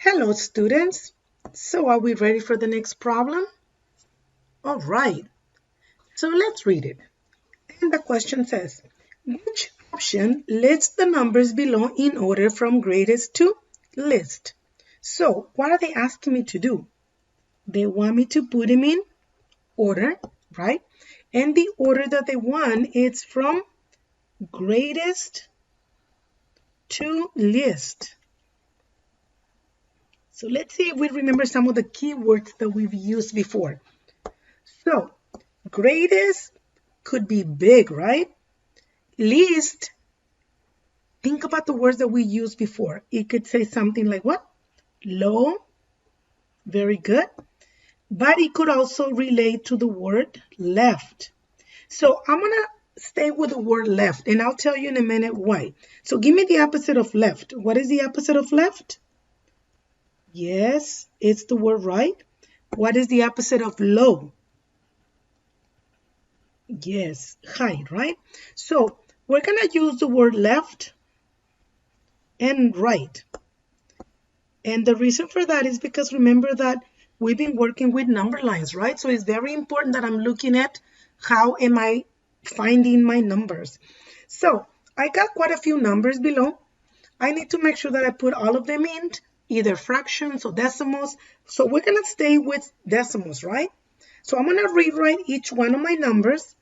Hello, students. So are we ready for the next problem? All right. So let's read it. And the question says, which option lists the numbers below in order from greatest to least? So what are they asking me to do? They want me to put them in order, right? And the order that they want is from greatest to least. So let's see if we remember some of the keywords that we've used before. So greatest could be big, right? Least, think about the words that we used before. It could say something like what? Low, very good. But it could also relate to the word left. So I'm going to stay with the word left, and I'll tell you in a minute why. So give me the opposite of left. What is the opposite of left? Yes, it's the word right. What is the opposite of low? Yes, high, right? So we're going to use the word left and right. And the reason for that is because remember that we've been working with number lines, right? So it's very important that I'm looking at how am I finding my numbers. So I got quite a few numbers below. I need to make sure that I put all of them in either fractions or decimals. So we're going to stay with decimals, right? So I'm going to rewrite each one of my numbers.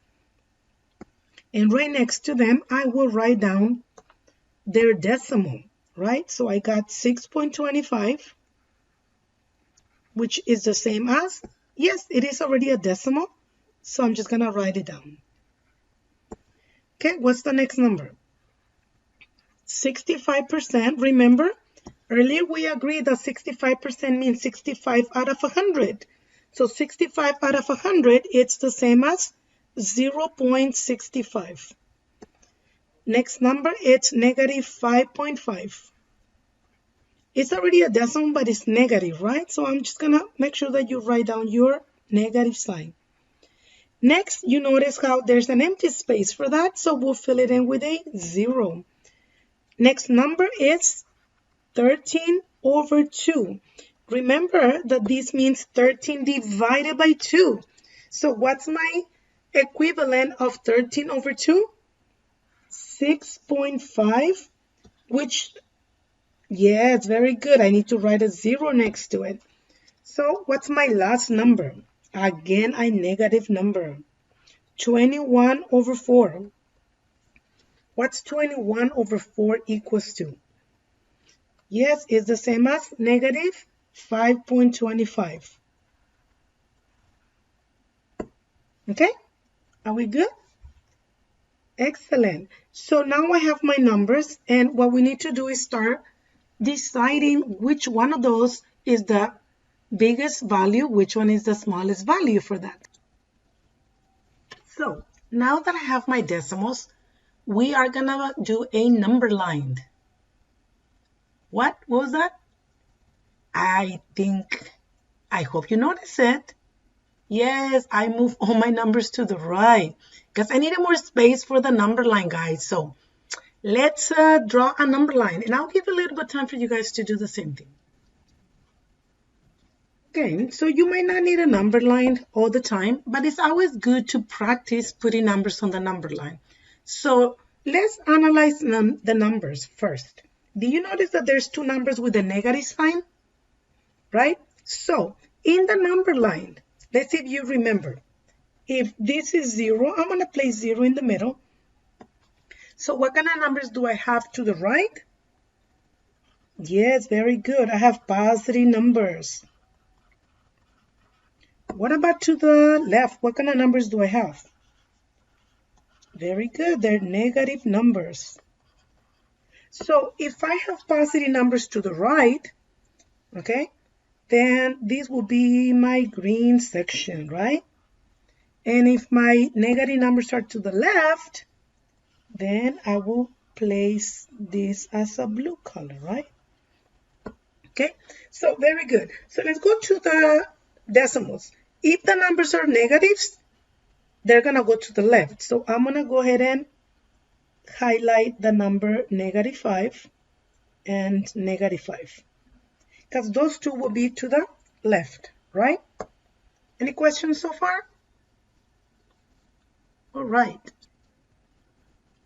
And right next to them, I will write down their decimal, right? So I got 6.25, which is the same as, yes, it is already a decimal. So I'm just going to write it down. Okay, what's the next number? 65%. Remember, earlier we agreed that 65% means 65 out of 100. So 65 out of 100, it's the same as 0.65. Next number, it's negative 5.5. It's already a decimal, but it's negative, right? So I'm just going to make sure that you write down your negative sign. Next, you notice how there's an empty space for that, so we'll fill it in with a 0. Next number is 13 over 2. Remember that this means 13 divided by 2. So what's my equivalent of 13 over 2? 6.5, which, yes, very good. I need to write a 0 next to it. So what's my last number? Again, a negative number. 21 over 4. What's 21 over 4 equals to? Yes, it's the same as negative 5.25. Okay, are we good? Excellent. So now I have my numbers, and what we need to do is start deciding which one of those is the biggest value, which one is the smallest value for that. So now that I have my decimals, we are gonna do a number line. What was that? I hope you notice it. Yes, I move all my numbers to the right because I needed more space for the number line, guys. So let's draw a number line, and I'll give a little bit of time for you guys to do the same thing. Okay, so you might not need a number line all the time, but it's always good to practice putting numbers on the number line. So let's analyze the numbers first. Do you notice that there's two numbers with a negative sign? Right? So in the number line, let's see if you remember. If this is 0, I'm going to place 0 in the middle. So what kind of numbers do I have to the right? Yes, very good. I have positive numbers. What about to the left? What kind of numbers do I have? Very good. They're negative numbers. So if I have positive numbers to the right, okay, then this will be my green section, right? And if my negative numbers are to the left, then I will place this as a blue color, right? Okay, so very good. So let's go to the decimals. If the numbers are negatives, they're going to go to the left. So I'm going to go ahead and highlight the number negative 5 and negative 5. because those two will be to the left, right? Any questions so far? All right.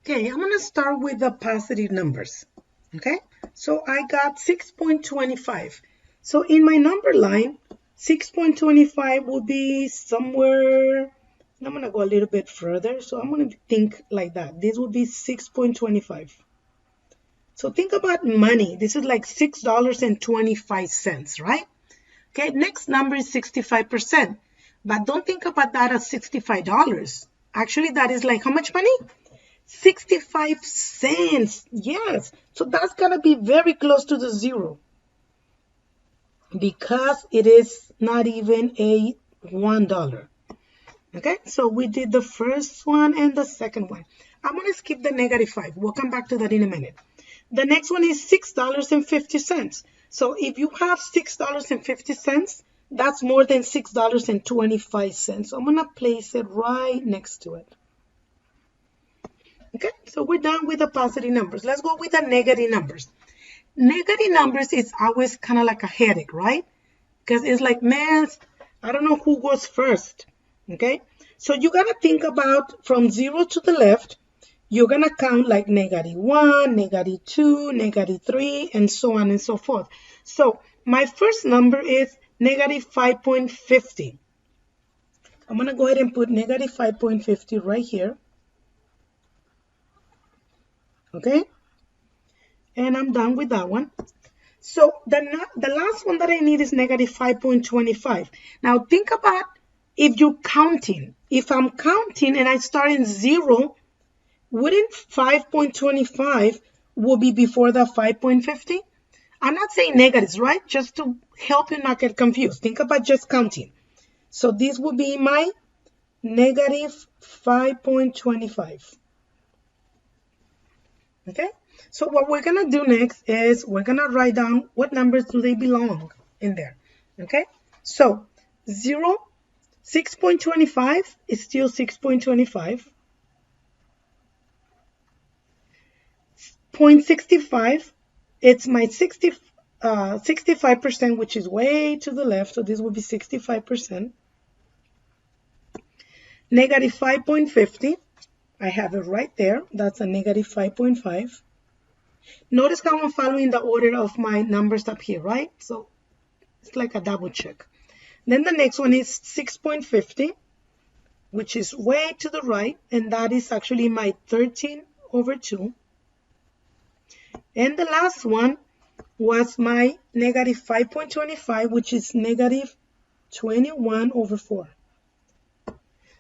Okay, I'm going to start with the positive numbers. Okay, so I got 6.25. So in my number line, 6.25 will be somewhere, I'm going to go a little bit further. So I'm going to think like that. This will be 6.25. So think about money. This is like $6.25, right? Okay, next number is 65%. But don't think about that as $65. Actually, that is like how much money? 65 cents. Yes. So that's going to be very close to the zero because it is not even a $1. Okay, so we did the first one and the second one. I'm going to skip the -5. We'll come back to that in a minute. The next one is $6.50. So if you have $6.50, that's more than $6.25. So I'm going to place it right next to it. Okay, so we're done with the positive numbers. Let's go with the negative numbers. Negative numbers is always kind of like a headache, right? Because it's like, man, I don't know who goes first. Okay, so you got to think about from 0 to the left, you're going to count like -1, -2, -3, and so on and so forth. So my first number is -5.50. I'm going to go ahead and put -5.50 right here. Okay, and I'm done with that one. So the last one that I need is -5.25. Now think about if you're counting. If I'm counting and I start in 0, wouldn't 5.25 will be before the 5.50? I'm not saying negatives, right? Just to help you not get confused. Think about just counting. So this will be my -5.25. Okay, so what we're gonna do next is we're gonna write down what numbers do they belong in there. Okay, so 6.25 is still 6.25. 0.65, it's my 65%, which is way to the left, so this will be 65%. -5.50, I have it right there. That's a -5.5. Notice how I'm following the order of my numbers up here, right? So it's like a double check. Then the next one is 6.50, which is way to the right, and that is actually my 13/2. And the last one was my -5.25, which is -21/4.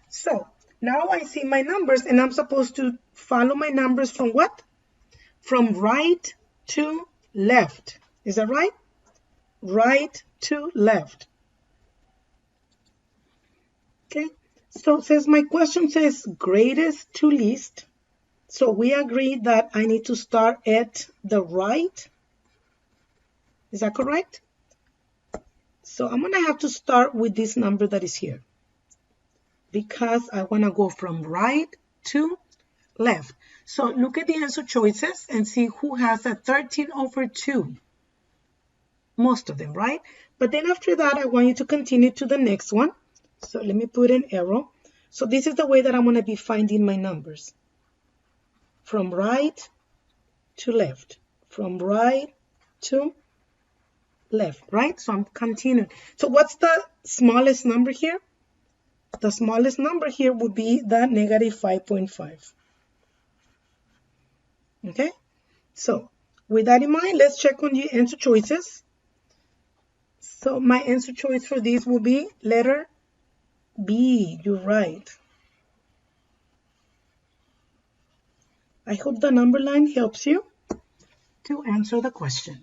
So now I see my numbers, and I'm supposed to follow my numbers from what? From right to left. Is that right? Right to left. Okay, so says my question says greatest to least. So we agree that I need to start at the right. Is that correct? So I'm going to have to start with this number that is here because I want to go from right to left. So look at the answer choices and see who has a 13/2. Most of them, right? But then after that, I want you to continue to the next one. So let me put an arrow. So this is the way that I'm going to be finding my numbers. From right to left. From right to left, right? So I'm continuing. So what's the smallest number here? The smallest number here would be the -5.5. Okay? So with that in mind, let's check on the answer choices. So my answer choice for this will be letter B. You're right. I hope the number line helps you to answer the question.